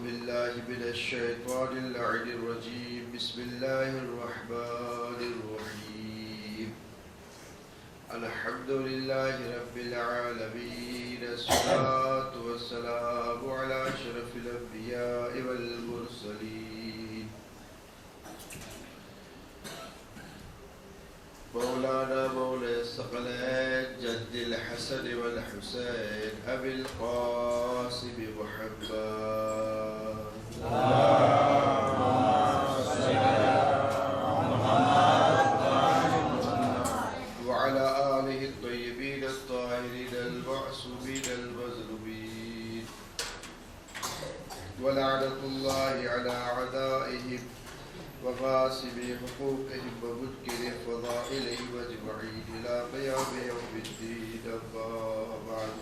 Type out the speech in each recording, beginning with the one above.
بالله من الشيطان اللعين الرجيم بسم الله الرحمن الرحيم الحمد لله رب العالمين الصلاة والسلام على أشرف الأنبياء والمرسلين مولانا مولى الثقلين جد الحسن والحسين أبي القاسم محمد وعلى آله الطيبين الطاهرين المعصومين المظلومين ولعنة الله على أعدائهم وغاصب حقوقهم ومنكر فضائلهم أجمعين إلى قيام يوم الدين. أما بعد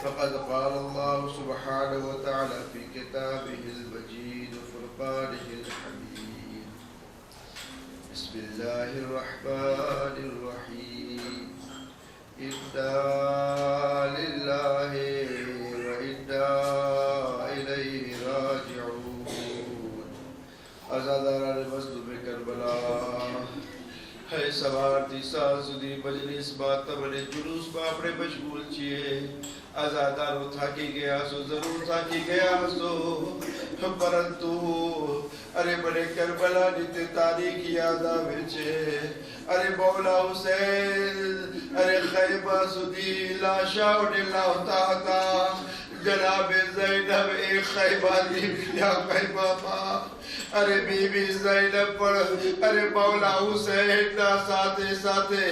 فقد قال الله سبحانه وتعالى في كتابه المجيد وفرقانه الحميد بسم الله الرحمن الرحيم إنا لله وإنا إليه راجعون. आज़ादारान मज़लूम Karbala है सवार तीसा सुधी मजलिस बातम ने जुलूस में अपने मशगूल छिए आज़ादारो थाकी गया सो जरूर थाकी गया सो परंतु अरे बड़े करबला नित्य तारीख याद आवे अरे मौला हुसैन अरे खैबा सुधी लाशा उड़े लाता था जनाब ज़ैनब एक खैबा दी या खैबा माँ अरे बीबी ज़ैनब पर अरे मौला हुसैन ना साथे साथे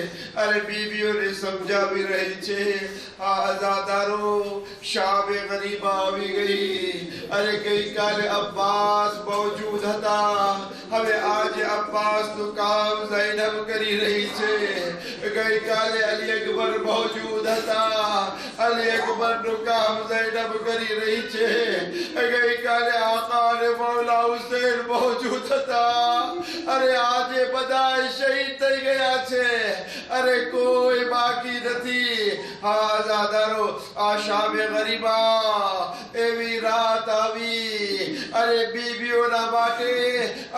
अरे बीबियों ने समझा भी रही छे हाँ आज़ादारो शाम गरीबा भी गई अरे कई काल अब्बास मौजूद था हमें आज अब्बास तो काम ज़ैनब करी रही छे कई काल अली अकबर मौजूद था अली अकबर तो काम ज़ैनब करी रही छे कई काल आका ने मौला हुसैन मौजूद था अरे आज बधाई शहीद થઈ ગયા છે अरे कोई बाकी નથી હા આઝાદારો આ શામે ગરીબા એવી રાત આવી अरे बीबीઓના માટે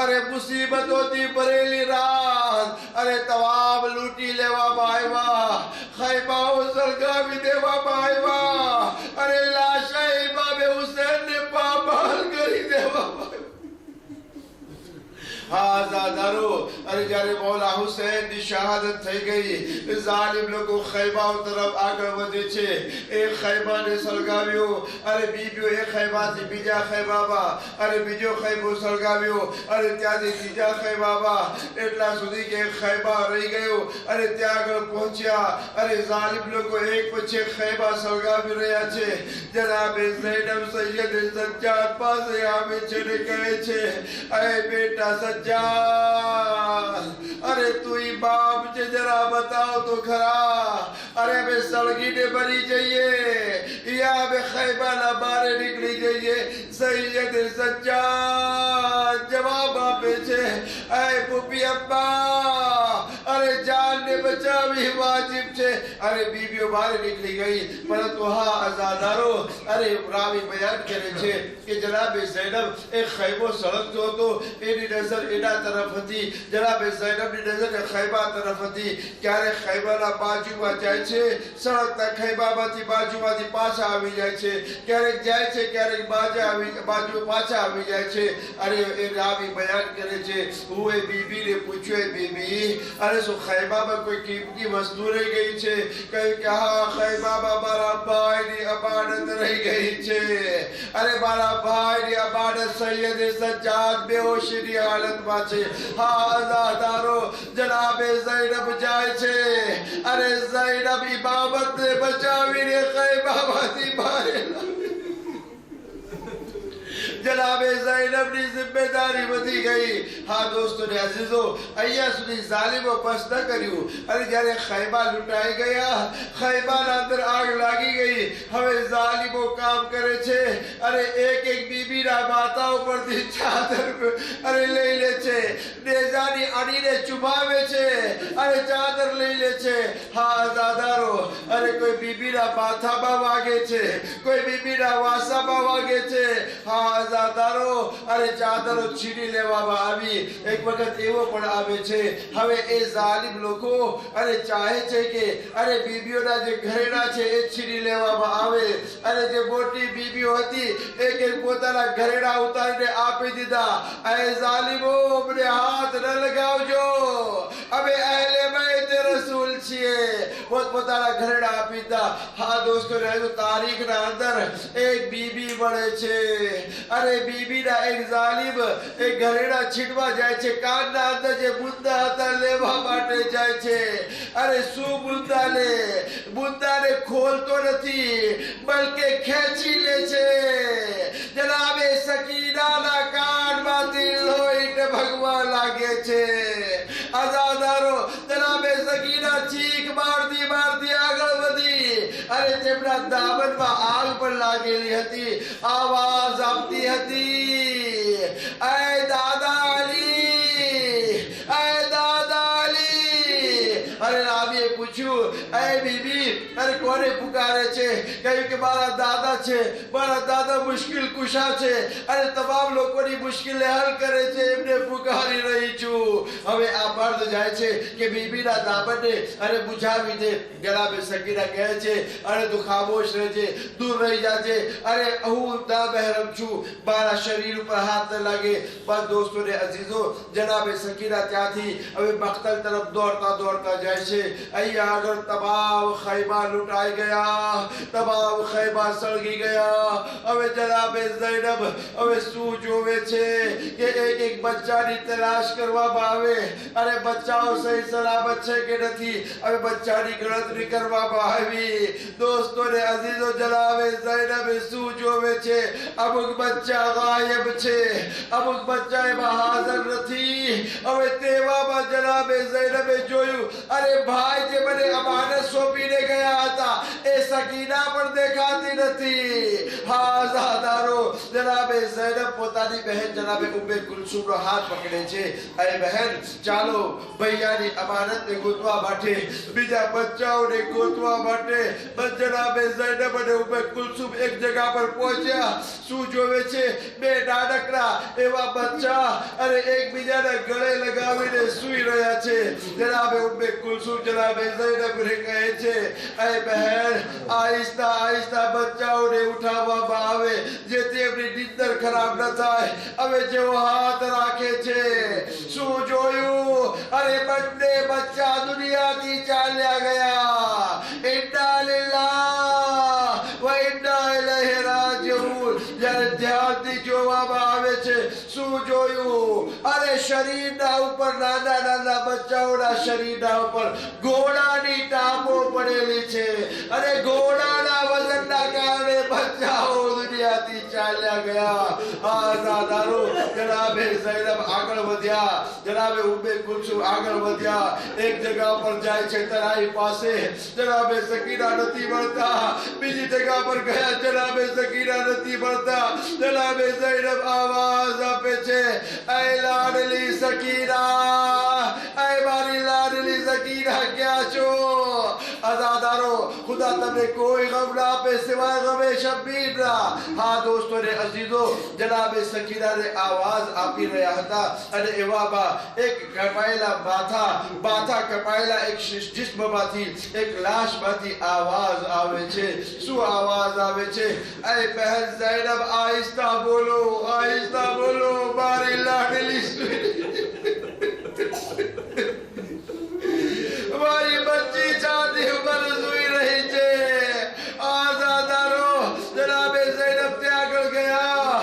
अरे મુસીબતોથી ભરેલી રાત अरे તવાબ લૂંટી લેવામાં આવ્યા ખૈબાઓ સળગાવી દેવામાં આવ્યા अरे લાશા ઇમામે હુસૈનને પામાલ કરી દેવામાં આવ્યા आज़ादारो अरे जारे मौला हुसैन की शहादत થઈ ગઈ जालिम लोगो खैबा तरफ આગળ વધે છે એક ખૈબા ને સળગાવ્યો अरे बीबियो एक खैबा થી બીજા ખૈબામાં अरे બીજો ખૈબો સળગાવ્યો अरे ત્યાંથી ત્રીજા ખૈબામાં એટલા સુધી કે ખૈબા રહી ગયો अरे ત્યાં આગળ પહોંચ્યા अरे जालिम लोगो एक પછી ખૈબા સળગાવી રહ્યા છે જનાબ ઝૈનબ સૈયદ સજ્જાદ પાસે આવે છે ને કહે છે અરે બેટા अरे तू ही बाप जे जरा बताओ तो खरा अरे बे सड़गी ने बनी जाइए या बे खैबा ना बारे निकली जाइए सैयद सज्जाद जवाब आपे छे ऐ पुपी अब्बा अरे जान ने बचावी वाजिब छे अरे बीबियो बारे निकली गई परंतु हाँ आज़ादारो अरे रावी बयान करे छे कि जनाब ज़ैनब एक खैबो सड़कतो तो एनी नजर एना तरफ હતી જનાબે ઝૈનબની નજર ખૈબા तरफ હતી ક્યારે ખૈબાના બાજુમાં જાય છે સળગતા ખૈબામાંથી બાજુમાંથી પાછા આવી જાય છે ક્યારેક જાય છે ક્યારેક બાજુ પાછા આવી જાય છે અરે એ રાવી બયાન કરે છે હું એ બીબીને પૂછ્યું એ બીબી અરે શું ખૈબામાં કોઈ કિંમતી વસ્તુ રહી ગઈ છે કહ્યું કે હા ખૈબામાં મારા ભાઈની અમાનત રહી ગઈ છે અરે મારા ભાઈની અમાનત સૈયદ સજ્જાદ બેહોશીની હાલતમાં છે हाँ आज़ादारो जनाबे ज़ैनब जाए छे अरे ज़ैनब इमामत ने बचावी ने खैबामाथी बारे जनाबे ज़ैनब की जिम्मेदारी वधी गई हाँ दोस्तों ने अजीजो अहिया सुधी जालिमो बस न कर्યું अरे જ્યારે ખૈબા લૂંટાઈ ગયા ખૈબાના અંદર આગ લાગી ગઈ હવે ઝાલિમો કામ કરે છે અને એક બીબીના માથા ઉપરથી ચાદર લઈ લે છે, નેજાની અડીને ચુમાવે છે અને ચાદર લઈ લે છે. હા દાદારો, કોઈ બીબીના માથામાં વાગે છે, કોઈ બીબીના વાસામાં વાગે છે. હા દાદારો, ચાદરો છીની લેવામાં આવી. એક વખત એવો પણ આવે છે, હવે એ ઝાલિમ લોકો ચાહે છે કે બીબીઓના જે ઘરેણા છે એ છીની લેવામાં આવે. જે મોટી બીબીઓ હતી એક પોતાના ઘરેણા ઉતારીને આપી દીધા. એ ઝાલિમો, અમને હાથ ન લગાવજો, અમે અહેલે બૈત રસૂલ છીએ. પોતાના ઘરેણા આપી દીધા. હા દોસ્તો, તારીખના અંદર એક બીબી મળે છે. બીબીના એક ઝાલિમ એક ઘરેણા છીનવા જાય છે. કાનના અંદર જે મુદ્દા હતા લેવા માટે જાય છે. શું મુદ્દા લે? મુદ્દાને ખોલતો નથી, બલકે ખેંચી લે છે. જનાબે સકીનાના કાનમાંથી લોહી ભગવા લાગે છે. આઝાદારો, જનાબે સકીના ચીખ મારતી મારતી આગળ વધી તેમના દામનમાં આગ પણ લાગેલી હતી. આવાજ આપતી હતી, એ દાદા અલી, એ દાદા અલી. રામીએ પૂછ્યું, એ બીબી, કોને પુકારે છે? કહ્યું કે મારા દાદા છે, મારા દાદા મુશ્કેલ કુશા છે તમામ લોકોની મુશ્કેલી હલ કરે છે, એમને પુકારી રહી છું. હવે આ મર્દ જાય છે કે બીબીના દામનને બુઝાવી દે. જનાબે સકીના કહે છે, તું ખામોશ રહેજે, દૂર રહી જાજે. હું નામહેરમ છું, મારા શરીર ઉપર હાથ ન લાગે. બસ દોસ્તો ને અઝીઝો, જનાબે સકીના ત્યાંથી હવે મખ્તલ તરફ દોડતા દોડતા જાય છે. અહીંયા આગળ તમામ ખૈમા લૂંટાઈ ગયા, તમામ ખૈમા સળગી ગયા. હવે જનાબે ઝૈનબ હવે શું જોવે છે કે એક બચ્ચાની તલાશ કરવામાં આવે. બચ્ચાઓ સહી સલામત છે કે નથી, હવે બચ્ચાની ગણતરી કરવામાં આવી. દોસ્તો ને અઝીઝો, જનાબે ઝૈનબ શું જોવે છે? અમુક બચ્ચા ગાયબ છે, અમુક બચ્ચા એમાં હાજર નથી. હવે તેવામાં જનાબે ઝૈનબે જોયું, ભાઈ જે મને અમાનત સોંપીને ગયા હતા એ સકીના પણ દેખાતી નથી. હા ઝાદારો, જનાબે ઝૈનબ પોતાની બહેન જનાબે ઉમ્મે કુલસુમનો હાથ પકડે છે. અરે બહેન, ચાલો ભૈયાની અમાનતને ગોતવા માટે, બીજા બચ્ચાઓને ગોતવા માટે. બસ જનાબે ઝૈનબ અને ઉમ્મે કુલસુમ એક જગા પર પહોંચ્યા. શું જોવે છે? બે નાનકડા એવા બચ્ચા એકબીજાના ગળે લગાવીને સૂઈ રહ્યા છે. જનાબે ઉમ્મે કુલસુમ જનાબે ઝૈનબને કહે છે, એ બહેન, આહિસ્તા આહિસ્તા બચ્ચાઓને ઉઠાવવામાં આવે જેથી એમની નીંદર ખરાબ ન થાય. હવે જેવો હાથ રાખે છે, શું જોયું? બંને બચ્ચા દુનિયાથી ચાલ્યા ગયા. ઇન્ના લિલ્લાહ વ ઇન્ના ઇલૈહિ રાજિઉન. જ્યારે ધ્યાનથી જોવામાં આવે છે, શું જોયું? શરીરના ઉપર, નાના નાના બચ્ચાઓના શરીરના ઉપર ઘોડાની ટાપો પડેલી છે. ઘોડાના વજનના કારણે બચ્ચાઓ દુનિયાથી ચાલ્યા ગયા. આઝાદારો, જનાબે ઝૈનબ આગળ વધ્યા, જનાબે ઉમ્મે કુલસુમ આગળ વધ્યા. એક જગા પર જાય છે તરાઈ પાસે, જનાબે સકીના નથી મળતા. બીજી જગા પર ગયા, જનાબે સકીના નથી મળતા. જનાબે ઝૈનબ આવાજ આપે છે, એ લાડલી સકીના, એ મારી લાડલી સકીના, ક્યાં છો? આઝાદારો, ખુદા તમને કોઈ ગમ ના આપે સિવાય ગમે શબ્બીરના. હા દોસ્તો ને અઝીઝો, જનાબે સકીનાને આવાજ આપી રહ્યા હતા એવામાં એક કપાયેલા માથા કપાયેલા એક જિસ્મમાંથી, એક લાશમાંથી આવાજ આવે છે. શું આવાજ આવે છે? એ બહેન ઝૈનબ, આહિસ્તા બોલો, આહિસ્તા બોલો, મારી લાડલી મારી બચ્ચી છાતી ઉપર સૂઈ રહી છે. આઝાદારો, જનાબે ઝૈનબ ત્યાં આગળ ગયા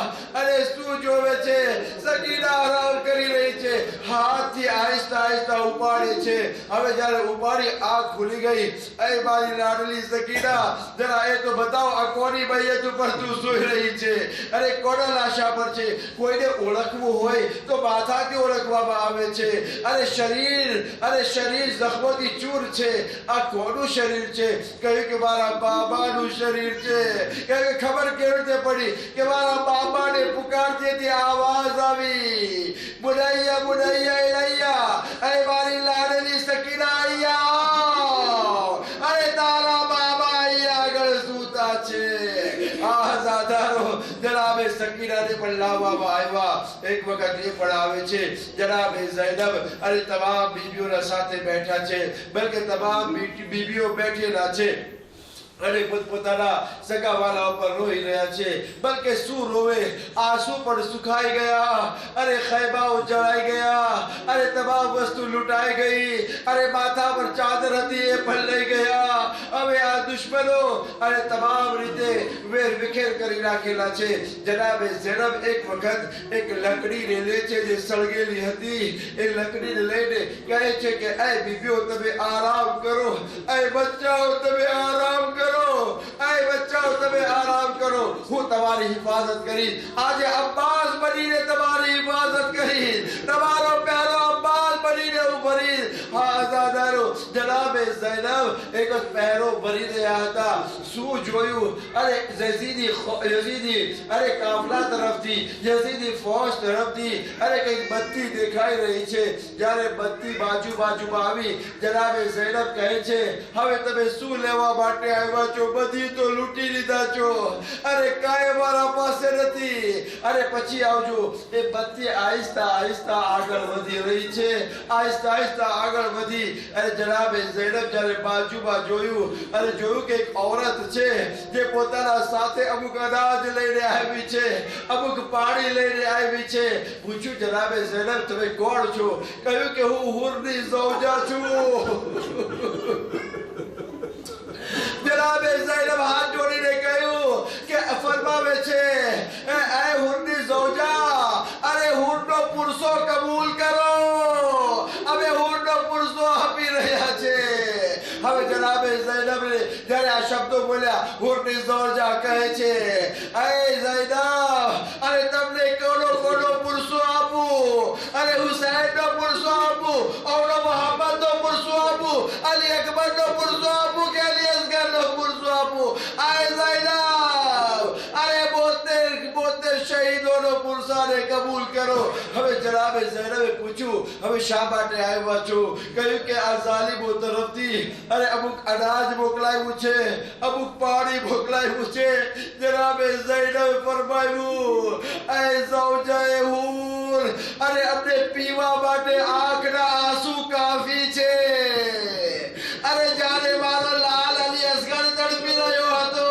શું જોવે છે? સકીના આરામ કરી રહી છે. હાથથી આહિસ્તા આહિસ્તા ઉપાડ ઉપાડે છે. હવે જ્યારે ઉપાડી આંખ ખુલી ગઈ. એ મારી લાડલી સકીના, જરા એ તો બતાવો આ કોની મૈયત ઉપર તું સૂઈ રહી છે? અરે કોના લાશા પર છે? કોઈને ઓળખવું હોય તો માથાથી ઓળખવામાં આવે છે. અરે શરીર જખ્મોથી ચૂર છે. આ કોનું શરીર છે? કહ્યું કે મારા બાબાનું શરીર છે. કહ્યું કે ખબર કેવી રીતે પડી? કે મારા બાબાને પુકારતી હતી, આવાજ આવી, બુનૈયા બુનૈયા ઇલૈયા, અરે મારી લાડલી સકીના અહીંયા, અરે તારા બાબા અહીંયા આગળ સૂતા છે. આઝાદારો જનાબે સકીનાને પણ લાવવામાં આવ્યા. એક વખત એ પણ આવે છે, જનાબે ઝૈનબ અને તમામ બીબીઓના સાથે બેઠા છે, બલકે તમામ બીબીઓ બેઠેલા છે અને પોતાના સગાવાલા ઉપર રોઈ રહ્યા છે. બલકે શું રોવે? આંસુ પણ સુખાઈ ગયા. અરે ખૈબાઓ જળાઈ ગયા. અરે તમામ વસ્તુ લૂંટાઈ ગઈ. અરે માથા પર ચાદર હતી એ પણ લઈ ગયા. હવે આ દુશ્મનો અને તમામ રીતે વેર વિખેર કરી નાખેલા છે. જનાબે ઝૈનબ એક વખત એક લકડીને લે છે જે સળગેલી હતી. એ લકડીને લઈને કહે છે કે એ બીબીઓ તમે આરામ કરો, એ બચ્ચાઓ તમે આરામ કરો, આય બચ્ચાઓ તમે આરામ કરો, હું તમારી હિફાજત કરી. આજે અબ્બાસ બનીને તમારી હિફાજત કરી, તમારો પહેલો અબ્બાસ બનીને હું ભરી. આઝાદારો જનાબે ઝૈનબ એક પહેરો ભરી રહ્યા હતા. શું જોયું? અરે યઝીદી અરે કાફલા તરફથી, યઝીદી ફૌજ તરફથી અરે કઈ બત્તી દેખાઈ રહી છે. જ્યારે બત્તી બાજુમાં આવી, જનાબે ઝૈનબ કહે છે, હવે તમે શું લેવા માટે આવ્યા છો? બધી તો લૂંટી લીધા છો. અરે કાંઈ મારા પાસે નથી. અરે પછી આવજો. એ બત્તી આહિસ્તા આહિસ્તા આગળ વધી રહી છે, આહિસ્તા આહિસ્તા આગળ વધી. અરે જનાબે ઝૈનબ જ્યારે બાજુમાં જોયું અને જોયું કે એક औरत છે જે પોતાના સાથે અમુક અનાજ લઈને આવી છે, અમુક પાણી લઈને આવી છે. પૂછ્યું, જનાબે ઝૈનબ તમે કોણ છો? કહ્યું કે હું હુરની ઝૌજા છું. જનાબે ઝૈનબ હાથ જોડીને કહ્યું કે ફરમાવે છે, એ હુરની ઝૌજા, અરે હુરનો પુરુષો કબૂલ કરો. હવે હુરનો પુરુષો આપી રહ્યા છે. હવે જનાબે ઝૈનબ જ્યારે આ શબ્દો બોલ્યા, હુરની ઝૌજા કહે છે, એ ઝૈનબ, અરે તમને કોનો પુરુષો આપું? અરે હુસૈનનો પુરુષો આપું, ઓનો મોહમ્મદનો પુરુષો આપું, અલી અકબરનો પુરુષો આપું કે અલી અસગરનો પુરુષો આપું? આય ઝૈનબ, અરે 72 શહીદોનો પુરુષાને કબૂલ કરો. હવે જનાબે ઝૈનબે પૂછ્યું, હવે શા માટે આવ્યા છો? કહ્યું કે આ ઝાલિમો તરફથી અરે અમુક અનાજ મોકલાયું છે, અમુક પાણી મોકલાયું છે. જનાબે ઝૈનબે ફરમાયું, એ ઝૌજાએ હુર, અરે અમને પીવા માટે આંખના આંસુ કાફી છે. અરે જ્યારે મારો લાલ અલી અસગર તડપી રહ્યો હતો,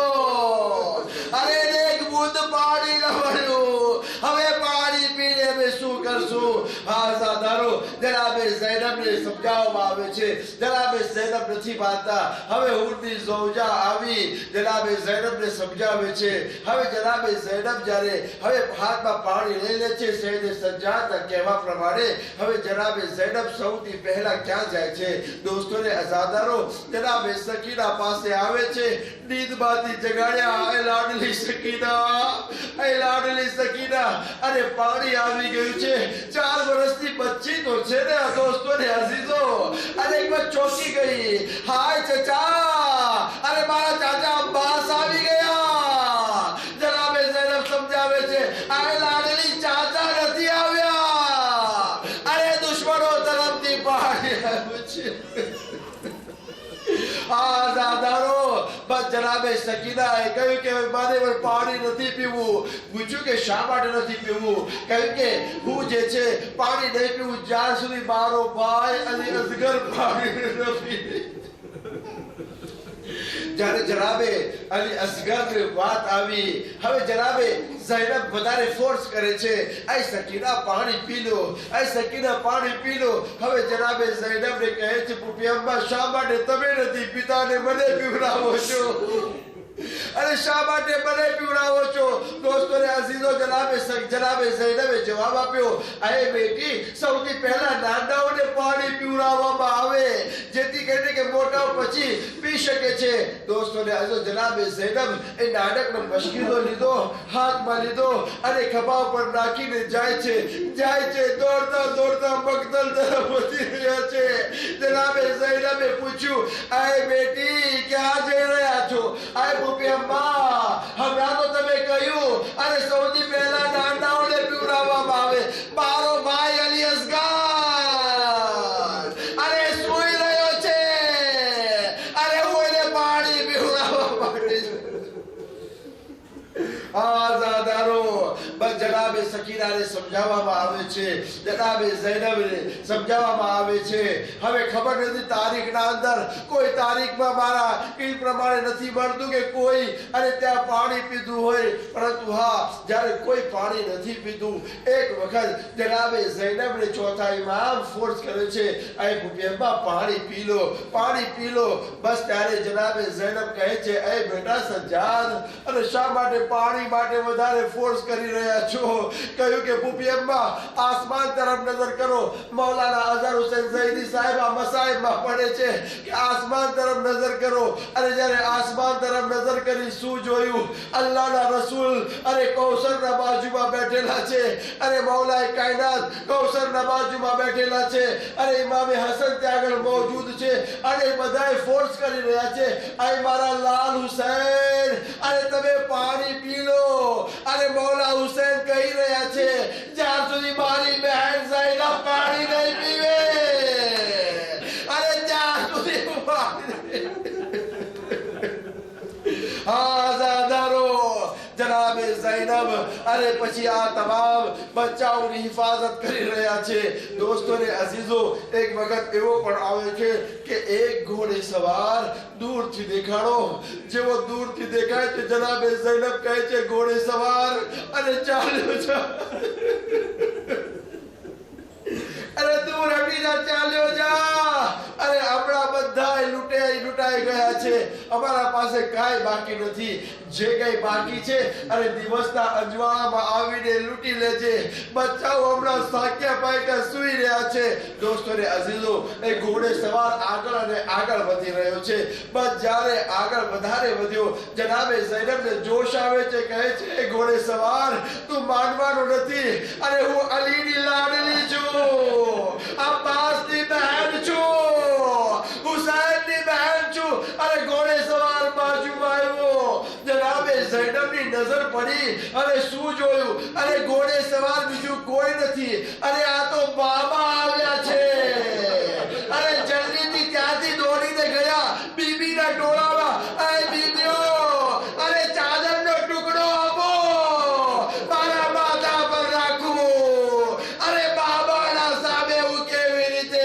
અરે એક બૂંદ પાણી ન મળ્યું. હવે પાણી પીને અમે શું કરશું? આઝાદારો જનાબે ઝૈનબને સમજાવવામાં આવે છે. જનાબે ઝૈનબ નથી માનતા. હવે હુરની ઝૌજા આવી જનાબે ઝૈનબને સમજાવે છે. હવે જનાબે ઝૈનબ જ્યારે હવે હાથમાં પાણી લઈ લે છે, સૈયદે સજ્જાદના કહેવા પ્રમાણે હવે જનાબે ઝૈનબ સૌથી પહેલા ક્યાં જાય છે? દોસ્તોને આઝાદારો જનાબે સકીના પાસે આવે છે. નીંદમાંથી જગાડ્યા, એ લાડલી સકીના, એ લાડલી સકીના, અને પાણી આવી ગયું છે. 4 વર્ષની બચ્ચી તો છે ને દોસ્તોને અઝીઝો. અને એક વાર ચોંકી ગઈ, હાય ચચા, અરે મારા ચાચા અબ્બાસ આવી ગયા. જનાબે ઝૈનબ સમજાવે છે, અરે લાડલી ચાચા નથી આવ્યા, અરે દુશ્મનો તરફથી પાણી આવ્યું છે. આઝાદારો બસ જનાબે સકીનાએ કહ્યું કે મારે પાણી નથી પીવું. પૂછ્યું કે શા માટે નથી પીવું? કહ્યું કે હું જે છે પાણી નહીં પીવું જ્યાં સુધી મારો ભાઈ અલી અસગર પાણી ન પીએ. જ્યારે જનાબે અલી અસગરની વાત આવી, હવે જનાબે ઝૈનબ વધારે ફોર્સ કરે છે, એ સકીના પાણી પી લો, એ સકીના પાણી પી લો. હવે જનાબે ઝૈનબને કહે છે, પુપી અમ્મા શા માટે તમે નથી પીતા ને મને પીવડાવો છો? અરે શા માટે માટે મને પીવડાવો છો? દોસ્તોને અઝીઝો, જનાબે ઝૈનબે જવાબ આપ્યો, અરે બેટી, સૌથી પહેલા નાનાઓને પાણી પીવડાવવામાં આવે, જેથી કરીને કે મોટાઓ પછી પી શકે છે. દોસ્તોને અઝીઝો, જનાબે ઝૈનબ એ નાનકનો મશકીલો લીધો, હાથમાં લીધો અને ખભા પર નાખીને જાય છે, દોડતા દોડતા મકતલ તરફ વધી રહ્યા છે. જનાબે ઝૈનબે પૂછ્યું, અરે બેટી, ક્યાં જઈ રહ્યા છો? અરે ભૂપી અમ્મા, હમણાં તો તમે કહ્યું અને સૌથી પહેલા નાનાઓને પીવડાવવામાં આવે. મારો ભાઈ અલી અસગર અરે સૂઈ રહ્યો છે, અરે હું એને પાણી પીવડાવવા માટે આઝાદારો. બસ જનાબે સકીનાને સમજાવવામાં આવે છે, જનાબે ઝૈનબને સમજાવવામાં આવે છે. હવે ખબર નથી તારીખના અંદર કોઈ તારીખમાં મારા એ પ્રમાણે નથી મળતું કે કોઈ અને ત્યાં પાણી પીધું હોય, પરંતુ હા, જ્યારે કોઈ પાણી નથી પીધું. એક વખત જનાબે ઝૈનબને ચોથા ઇમામ ફોર્સ કરે છે, અરે ભૂપિયમ્મા, પાણી પી લો, પાણી પી લો. બસ ત્યારે જનાબે ઝૈનબ કહે છે, અરે બેટા સજ્જાદ, અને શા માટે પાણી માટે વધારે ફોર્સ કરી રહ્યા છો? કહ્યું કે ભૂપિયમ્મા, આસમાન તરફ નજર કરો. મૌલાના અઝહર હુસૈન ઝૈદી સાહેબ આ મસાઈબમાં પડે છે કે આસમાન તરફ નજર કરો. અને જ્યારે આસમાન તરફ નજર કરી શું જોયું? અલ્લાહના રસૂલ અરે કૌસરના બાજુમાં બેઠેલા છે, અને મૌલાએ કાયનાત કૌસરના બાજુમાં બેઠેલા છે, અને ઇમામે હસન ત્યાં આગળ મોજૂદ છે, અને બધાએ ફોર્સ કરી રહ્યા છે, અરે મારા લાલ હુસૈન, અને તમે પાણી પી લો. અને મૌલા હુસૈન કહી રહ્યા છે, જ્યાં સુધી મારી બહેન ઝૈનબ પાણી નહીં પીવે, અને ત્યાં સુધી હું પાણી આઝાદારો. જનાબે ઝૈનબ અરે પછી આ તમામ બચ્ચાઓની હિફાજત કરી રહ્યા છે. દોસ્તોને અઝીઝો, એક વખત એવો પણ આવે છે કે એક ઘોડે સવાર દૂરથી દેખાડો. જેવો દૂરથી દેખાય છે, જનાબે ઝૈનબ કહે છે, ઘોડે સવાર અને ચાલ્યો જા, અરે દૂર હટી જા, ચાલ્યો જા. અરે આપણા બધા લૂંટાઈ ગયા છે, અમારા પાસે કાંઈ બાકી નથી. જે કઈ બાકી છે અને દિવસના અજવાળામાં આવીને લૂંટી લેજે. બચ્ચાઓ હમણાં સાક્યા પાક્યા સૂઈ રહ્યા છે. દોસ્તોને અઝીઝો, એ ઘોડે સવાર આગળ અને આગળ વધી રહ્યો છે. બસ જ્યારે આગળ વધારે વધ્યો, જનાબે ઝૈનબને જોશ આવે છે, કહે છે, એ ઘોડે સવાર, તું માનવાનો નથી, અને હું અલીની લાડલી છું, અબ્બાસની બહેન છું, હુસૈનની બહેન છું. અને ઘોડે સવાર બાજુમાં આવ્યો. જનાબે ઝૈનબની નજર પડી અને શું જોયું? અને ઘોડે સવાર બીજું કોઈ નથી, અને આ તો બાબા આવ્યા છે. અને જલ્દીથી ત્યાંથી દોડીને ગયા બીબીના ટોળામાં. અરે બીબીઓ, અરે ચાદરનો ટુકડો આપો, મારા માથા પર રાખવું. અરે બાબાના સામે હું કેવી રીતે,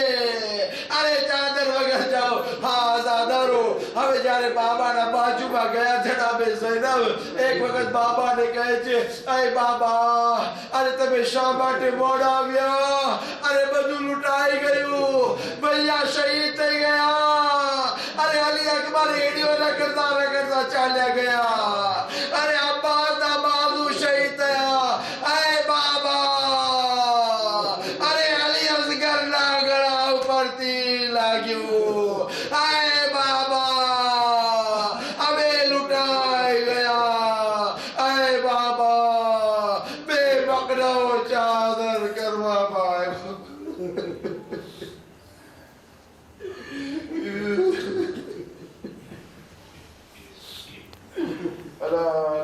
અરે ચાદર વગર જાઓ. હા આઝાદારો, હવે જ્યારે બાબાના બાજુમાં ગયા જનાબે ઝૈનબ એક વખત બાબાને કહે છે, અરે બાબા, અરે તમે શા માટે મોડા આવ્યા? અરે બધું લૂંટાઈ ગયું, ભૈયા શહીદ થઈ ગયા. અરે અલી અકબર રેડિયો રખડતા ચાલ્યા ગયા. અરે અબ્બાસના બાજુ શહીદ થયા. અરે બાબા, અરે અલી અસગરના ગળા ઉપરથી લાગ્યું. અરે બાબા, અમે લૂંટાઈ ગયા. અરે બાબા, બે બકરાઓ ચાદર કરવા પાયો. અલા